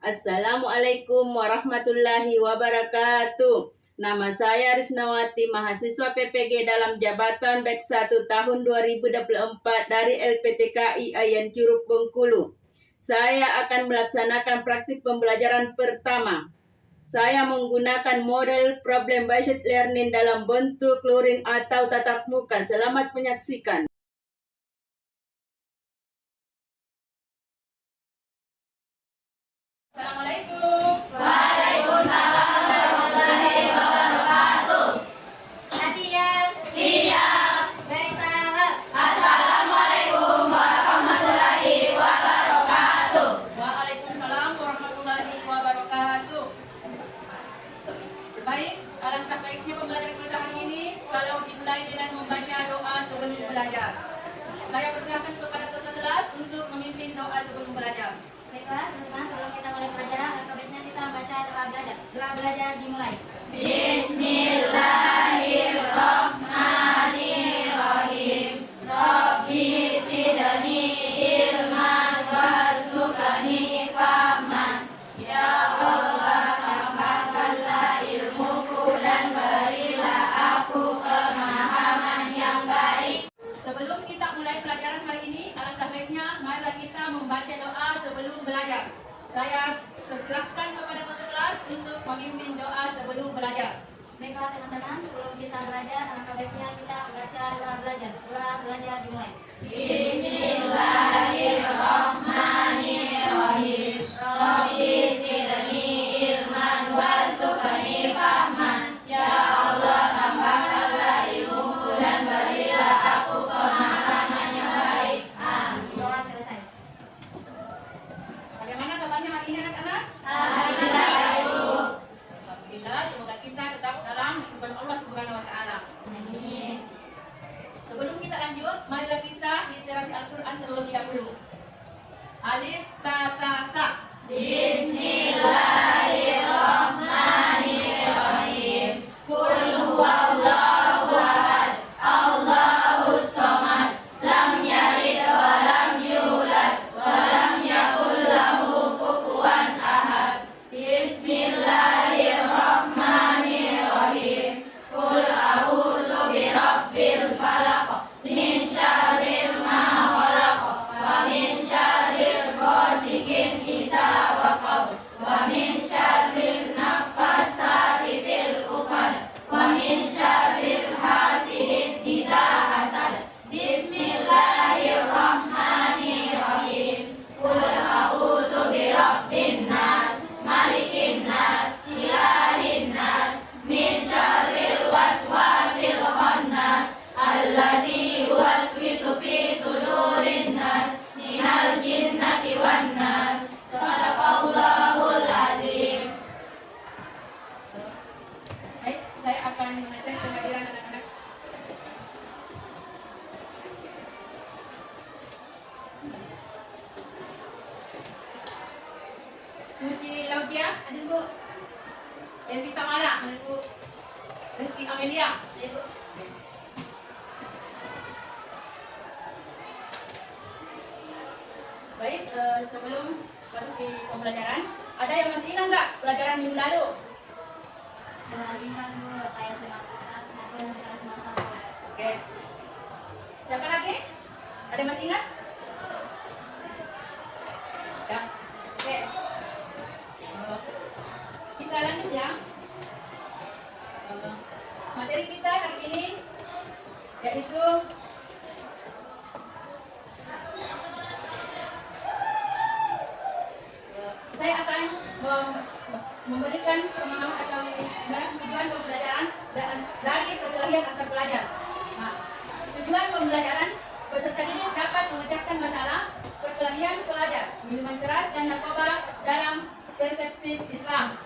Assalamualaikum warahmatullahi wabarakatuh. Nama saya Risnawati, mahasiswa PPG dalam jabatan Baik 1 tahun 2024 dari LPTKI Ayan Curug Bengkulu. Saya akan melaksanakan praktik pembelajaran pertama. Saya menggunakan model problem based learning dalam bentuk luring atau tatap muka. Selamat menyaksikan. Assalamualaikum. Waalaikumsalam warahmatullahi wabarakatuh. Latihan. Siap. Bersalam. Assalamualaikum warahmatullahi wabarakatuh. Waalaikumsalam warahmatullahi wabarakatuh. Baik, alangkah baiknya pembelajaran kita hari ini kalau dimulai dengan membaca doa sebelum belajar. Saya persilakan kepada ketua kelas untuk memimpin doa sebelum belajar. Baiklah, teman-teman, sebelum kita mulai pelajaran, alangkah baiknya kita membaca doa belajar. Doa belajar dimulai. Bismillahirrahmanirrahim. Rabbi zidni ilman warzuqni fahman. Ya Allah, tambahkanlah ilmuku dan berilah aku pemahaman yang baik. Sebelum kita mulai pelajaran hari ini, alangkah baiknya marilah kita membaca doa sebelum belajar. Saya persilahkan kepada ketua kelas untuk memimpin doa sebelum belajar. Baiklah teman-teman, sebelum kita belajar, alangkah baiknya kita membaca doa belajar. Doa belajar dimulai. Bismillahirrahmanirrahim. Rabbi zidni ilman warzuqni fahman. Ya Allah, tambahkanlah ilmuku dan berilah aku pemahaman yang baik. Amin. Doa selesai. Bagaimana kabarnya hari ini anak-anak? Alhamdulillah ya Ibu. Alhamdulillah, semoga kita tetap dalam lindungan Allah Subhanahu wa taala. Amin. Sebelum kita lanjut, marilah kita literasi Al-Qur'an terlebih dahulu. Alif ba ta sa. Bismillahirrahmanirrahim. Qul huwallahu ahad. Allahus samad. Lam yalid wa lam yulad wa lam yakul lahu kufuwan ahad. Bismillahirrahmanirrahim. Qul a'udzu birabbil falaq min syarril ma khalaq wa min syarril ghasiqin idza waqab wa min syarril naffasati fil 'uqad wa min syarril hasidin idza hasad. Bismillahirrahmanirrahim. Qul a'udzu birabbin nas, malikin nas, ilahin nas, min syarril waswasil khannas, allazi yuwaswisu fi sudurin nas, minal jinnati wan nas. Shadaqallahul azim. Baik, saya akan mengecek kehadiran anak-anak. Suci Laudia, Hadir Bu. Elvita Mala, Hadir Bu. Rizky Amelia. Hadir Bu. Baik, sebelum masuk di pembelajaran, ada yang masih ingat nggak pelajaran minggu lalu? Ingat Bu, ayat 190 191. Oke. Siapa lagi? Ada yang masih ingat? Ya. Oke. Kita lanjut ya. Materi kita hari ini yaitu saya akan memberikan pemahaman atau tujuan pembelajaran dari perkelahian antar pelajar. Nah, tujuan pembelajaran peserta didik dapat memecahkan masalah perkelahian pelajar, minuman keras dan narkoba dalam perspektif Islam.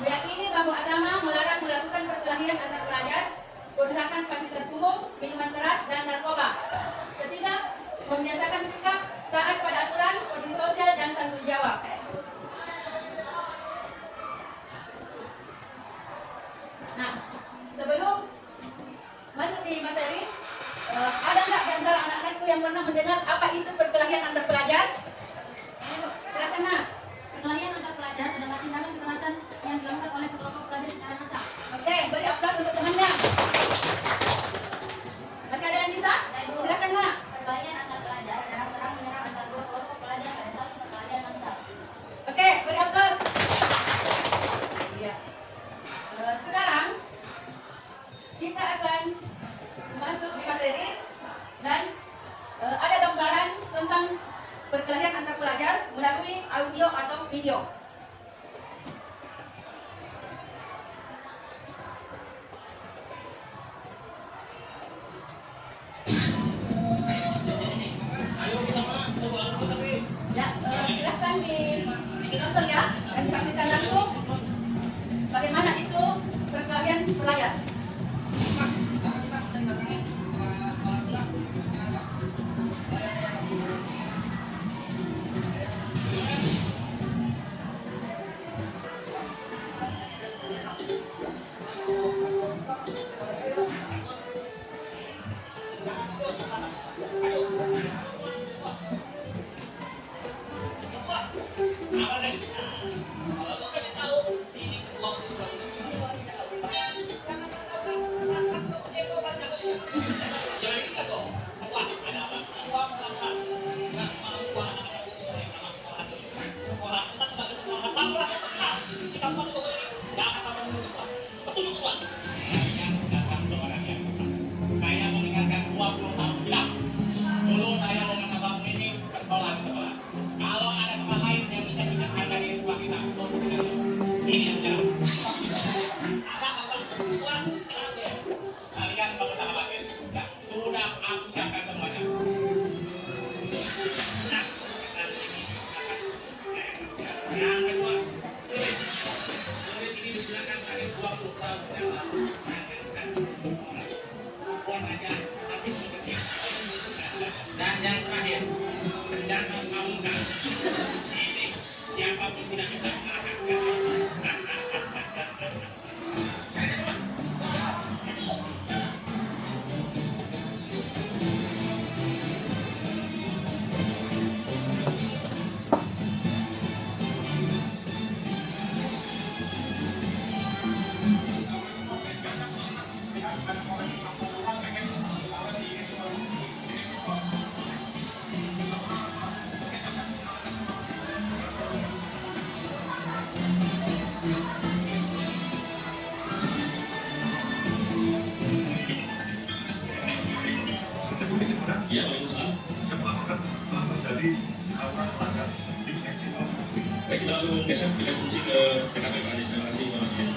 Meyakini bahwa agama melarang melakukan perkelahian antar pelajar, perusakan fasilitas umum, minuman keras dan narkoba. Ketiga, membiasakan sikap taat pada aturan, kondisi sosial dan tanggung jawab. Nah, sebelum masuk di materi, ada nggak di antara anak-anakku yang pernah mendengar apa itu perkelahian antar pelajar? Ayo, Silakan nak. perkelahian antar atau video. Ya, silahkan ditonton ya dan saksikan langsung bagaimana itu perkelahian pelajar. Saya mengingatkan 20 tahun silam. Dulu saya dengan abang ini bertolak sekolah. Kalau ada tempat lain yang tidak ada di rumah kita, ini yang jalan. Abang, kalian bagus sama lagi. Ya, sudah aku siapkan semuanya. Yang kedua, ini digunakan dari 20 tahun yang lalu. Dan yang terakhir, bendang pamungkas. Ini siapapun tidak bisa mengalahkan. Ya, Waalaikumsalam. Jadi orang pelanggan di seksi Baik, kita langsung geser kita fungsi ke TKP Pak Anies. Terima kasih, Pak Anies.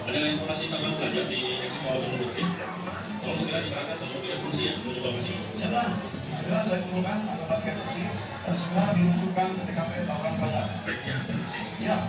Ada informasi tambahan pelajar di Ekspo Automobil. Tolong segera diserahkan langsung ke fungsi ya untuk lokasi. Setelah saya kumpulkan alamat KFC dan segera dirujukan ke TKP Tawuran Pelajar. Baik ya. Siap.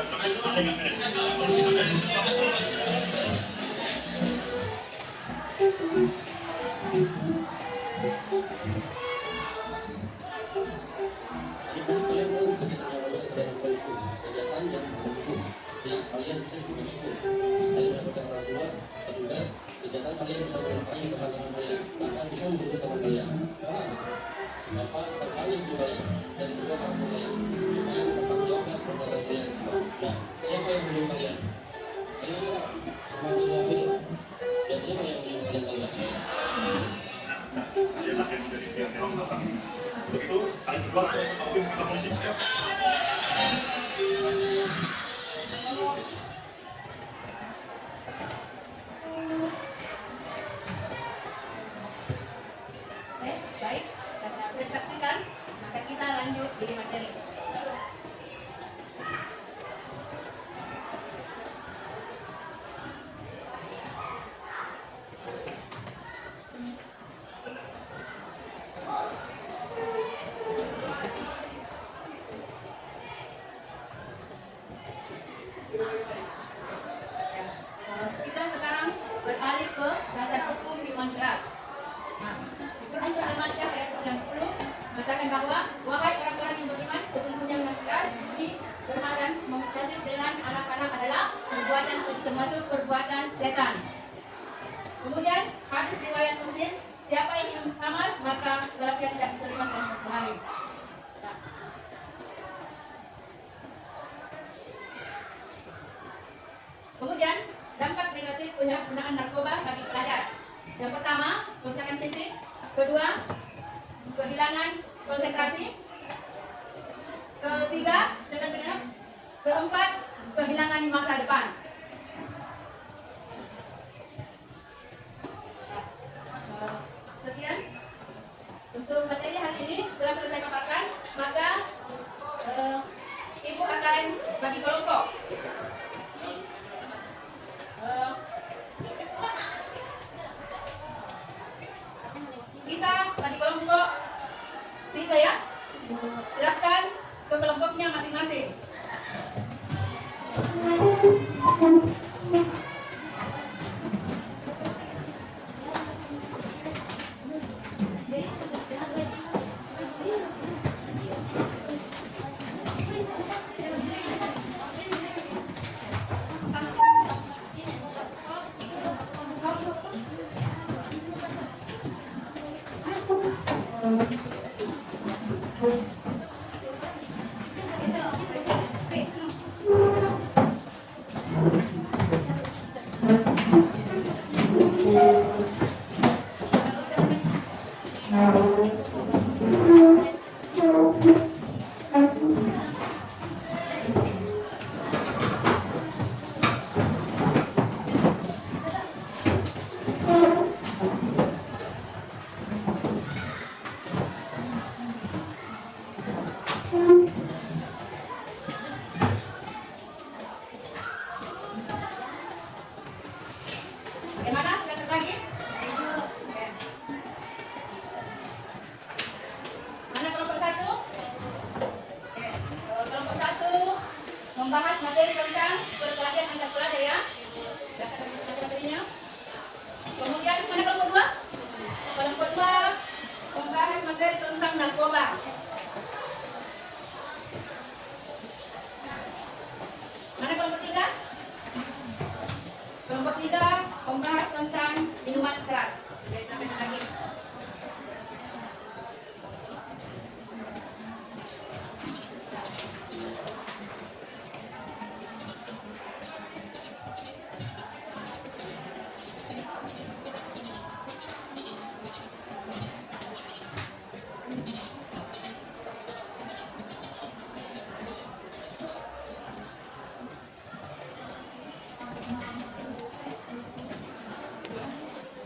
Maka itu kan dengan beresnya kalau polisi sampai itu Jadi kan kalian mau kegiatan yang harus ada itu kegiatan yang berbentuk yang kalian bisa ikut sebut. Kalian mendapatkan orang tua, petugas, kegiatan kalian bisa menyertai teman-teman kalian, bahkan bisa menghubungi teman kalian. Bapak terkait juga dan juga orang tua kalian supaya mempertanggungjawabkan perbuatan kalian semua. Nah, siapa yang menyuruh kalian? Kalian semakin yakin dan siapa yang menyuruh kalian? Nah, kalianlah yang menjadi pihak yang salah. Begitu, kalian berdua langsung sama tim kita polisi. Ya. Baik, karena sudah disaksikan, maka kita lanjut di materi. Kita sekarang beralih ke dasar hukum minuman keras. Nah, Al-Quran Surah Al-Maidah ayat 90 mengatakan bahwa wahai orang-orang yang beriman, sesungguhnya minuman keras, judi, berhak dan mengkasih dengan anak-anak adalah perbuatan termasuk perbuatan setan. Kemudian hadis riwayat Muslim, siapa yang minum khamar maka salatnya tidak diterima selama 1 hari. Nah. Kemudian dampak negatif penyalahgunaan narkoba bagi pelajar. Yang pertama, kerusakan fisik. Kedua, kehilangan konsentrasi. Ketiga, dengan benar. Keempat, kehilangan masa depan. Sekian untuk materi hari ini telah selesai paparkan. Maka Ibu akan bagi kelompok. Kita bagi kelompok 3 ya. Silakan ke kelompoknya masing-masing. Bagaimana? Silakan lagi. Oke. Mana kelompok 1? Oke. Kelompok 1 membahas materi tentang perkelahian antar pelajar ya. Silakan materinya. Kemudian mana kelompok 2? Kelompok 2 membahas materi tentang narkoba. Mana kelompok 3? Kelompok 3 membahas tentang minuman keras. Jadi namanya lagi.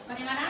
Bagaimana?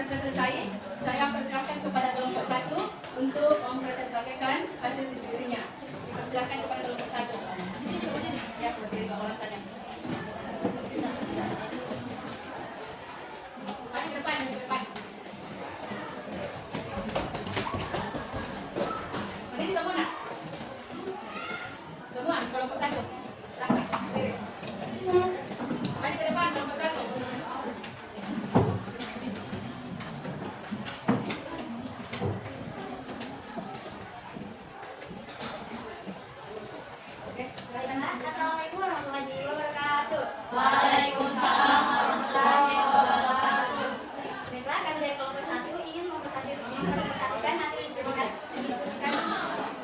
Karena sudah selesai, saya persilakan kepada kelompok 1 untuk mempresentasikan hasil diskusinya. Persilakan kepada kelompok 1. Di sini, ya, berdiri ke orang tanya. Mari ke depan, ke depan. Berdiri semua nak? Semua kelompok 1. Langkah, berdiri. Mari ke depan kelompok 1. Assalamualaikum warahmatullahi wabarakatuh. Waalaikumsalam warahmatullahi wabarakatuh. Baiklah, kami dari kelompok 1 ingin mempresentasikan hasil diskusikan.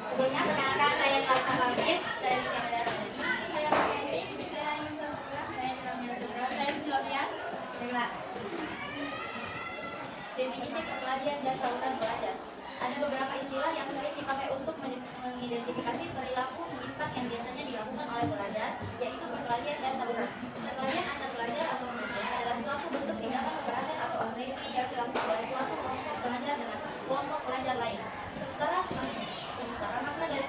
Sebelumnya, perkenalkan saya Tarsa Pamit, saya Syamila Ramadi, saya Henry, saya Insan Sutra, saya Syamila Sutra, saya Julia. Baiklah. Definisi perkelahian dan saluran belajar. Ada beberapa istilah yang sering dipakai untuk mengidentifikasi perilaku menyimpang yang biasanya dilakukan oleh pelajar, yaitu perkelahian dan tawuran. Perkelahian antar pelajar atau manusia adalah suatu bentuk tindakan kekerasan atau agresi yang dilakukan oleh suatu kelompok pelajar dengan kelompok pelajar lain. Sementara makna dari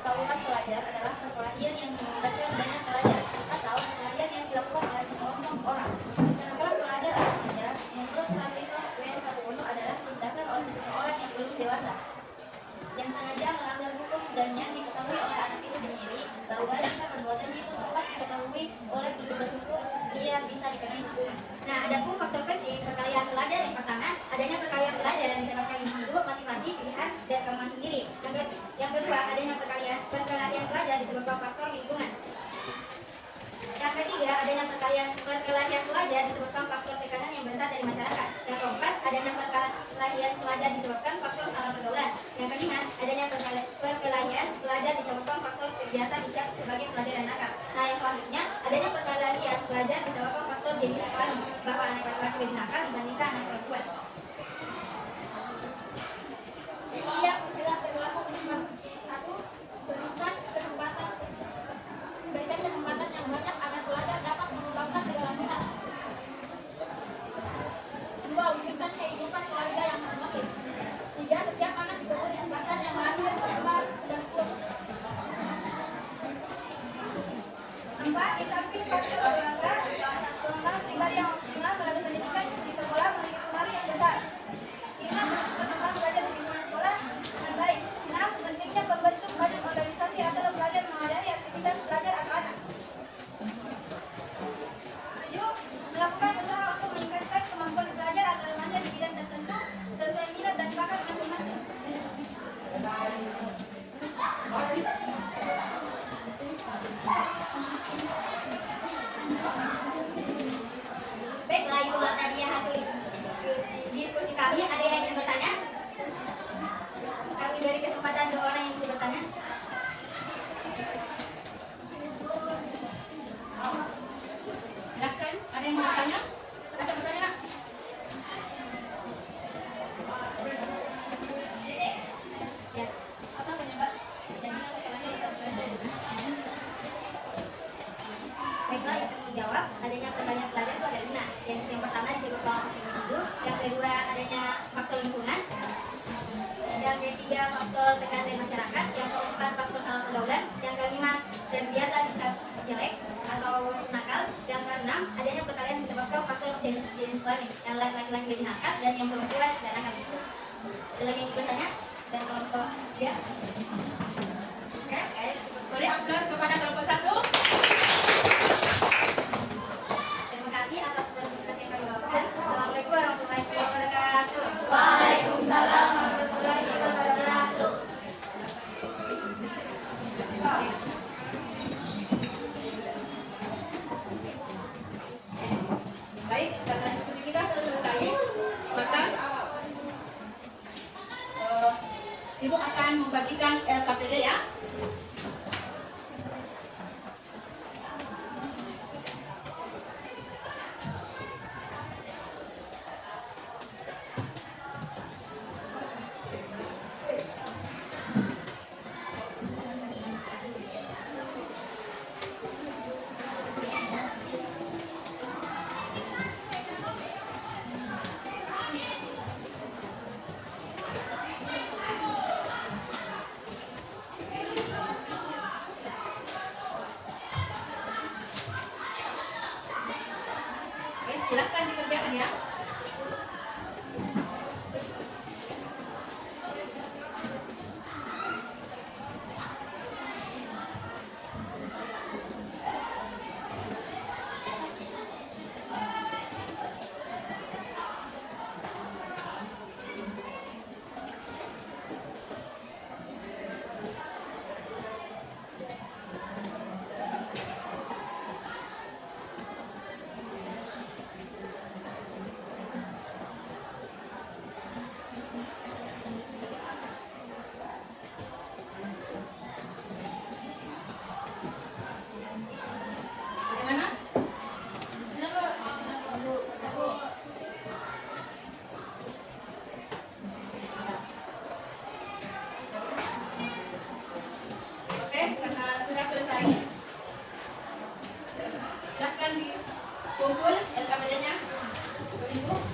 tawuran pelajar adalah perkelahian yang melibatkan banyak pelajar atau perkelahian yang dilakukan oleh sekelompok orang. Tawuran pelajar atau pelajar menurut Sabrina W. Sarwono adalah tindakan oleh seseorang yang belum dewasa yang sengaja melanggar hukum dan yang diketahui oleh anak itu sendiri bahwa jika perbuatannya itu sempat diketahui oleh petugas hukum, ia bisa dikenai hukuman. Nah, ada pun faktor penting perkelahian pelajar. Yang pertama, adanya perkelahian pelajar yang disebabkan individu, motivasi, pilihan, dan kemauan sendiri. Yang kedua, adanya perkelahian pelajar disebabkan faktor lingkungan. Yang ketiga, adanya perkelahian pelajar disebabkan faktor tekanan yang besar dari masyarakat. Yang keempat, adanya perkelahian pelajar disebabkan faktor salah pergaulan. Yang kelima, adanya perkelahian pelajar disebabkan faktor terbiasa dicap sebagai pelajar dan nakal. Nah, yang selanjutnya, adanya perkelahian pelajar disebabkan faktor jenis kelamin, bahwa anak laki-laki lebih nakal dibandingkan anak perempuan. Ia mencegah perilaku menyimpang. 1. Berikan kesempatan yang banyak agar pelajar dapat mengembangkan segala minat. 2. Wujudkan kehidupan keluarga yang harmonis. 3. Setiap anak diberi kesempatan yang lahir, berkembang, dan tumbuh. 4. Di samping faktor keluarga, pengembangan pribadi yang optimal melalui pendidikan di sekolah memiliki pengaruh yang besar. 5. Perkembangan belajar di lingkungan sekolah dengan baik. 6. Pentingnya membentuk badan organisasi agar pelajar menghadiri aktivitas belajar anak-anak. 7. Melakukan usaha untuk meningkatkan kemampuan pelajar agar remaja di bidang tertentu sesuai minat dan bakat masing-masing. Baiklah, itulah tadi hasil diskusi kami. Ada yang ingin bertanya? Kami beri kesempatan 2 orang yang ingin bertanya. Silakan, ada yang mau bertanya? Ada bertanya nak? Ya. Apa penyebab perkelahian antar pelajar? Baiklah, jawab. Adanya perkelahian pelajar itu ada 5. Yang pertama disebabkan faktor individu. Yang kedua, adanya faktor lingkungan. Yang ketiga, faktor tekanan dari masyarakat. Yang keempat, faktor salah pergaulan. Yang kelima, terbiasa dicap jelek atau nakal. Yang keenam, adanya perkelahian disebabkan faktor jenis kelamin. Yang laki-laki lebih nakal dan yang perempuan tidak nakal. Ada lagi yang bertanya? Dan kelompok dia. Oke. Beri aplaus kepada kelompok 1. Terima kasih atas presentasi yang kami bawakan. Assalamualaikum warahmatullahi wabarakatuh. Waalaikumsalam warahmatullahi wabarakatuh. Baik, karena diskusi kita sudah selesai, maka Ibu akan membagikan LKPD ya. ulangi ya. Bagaimana? Oke, karena sudah selesai, silakan dikumpul LKPD-nya, Ibu.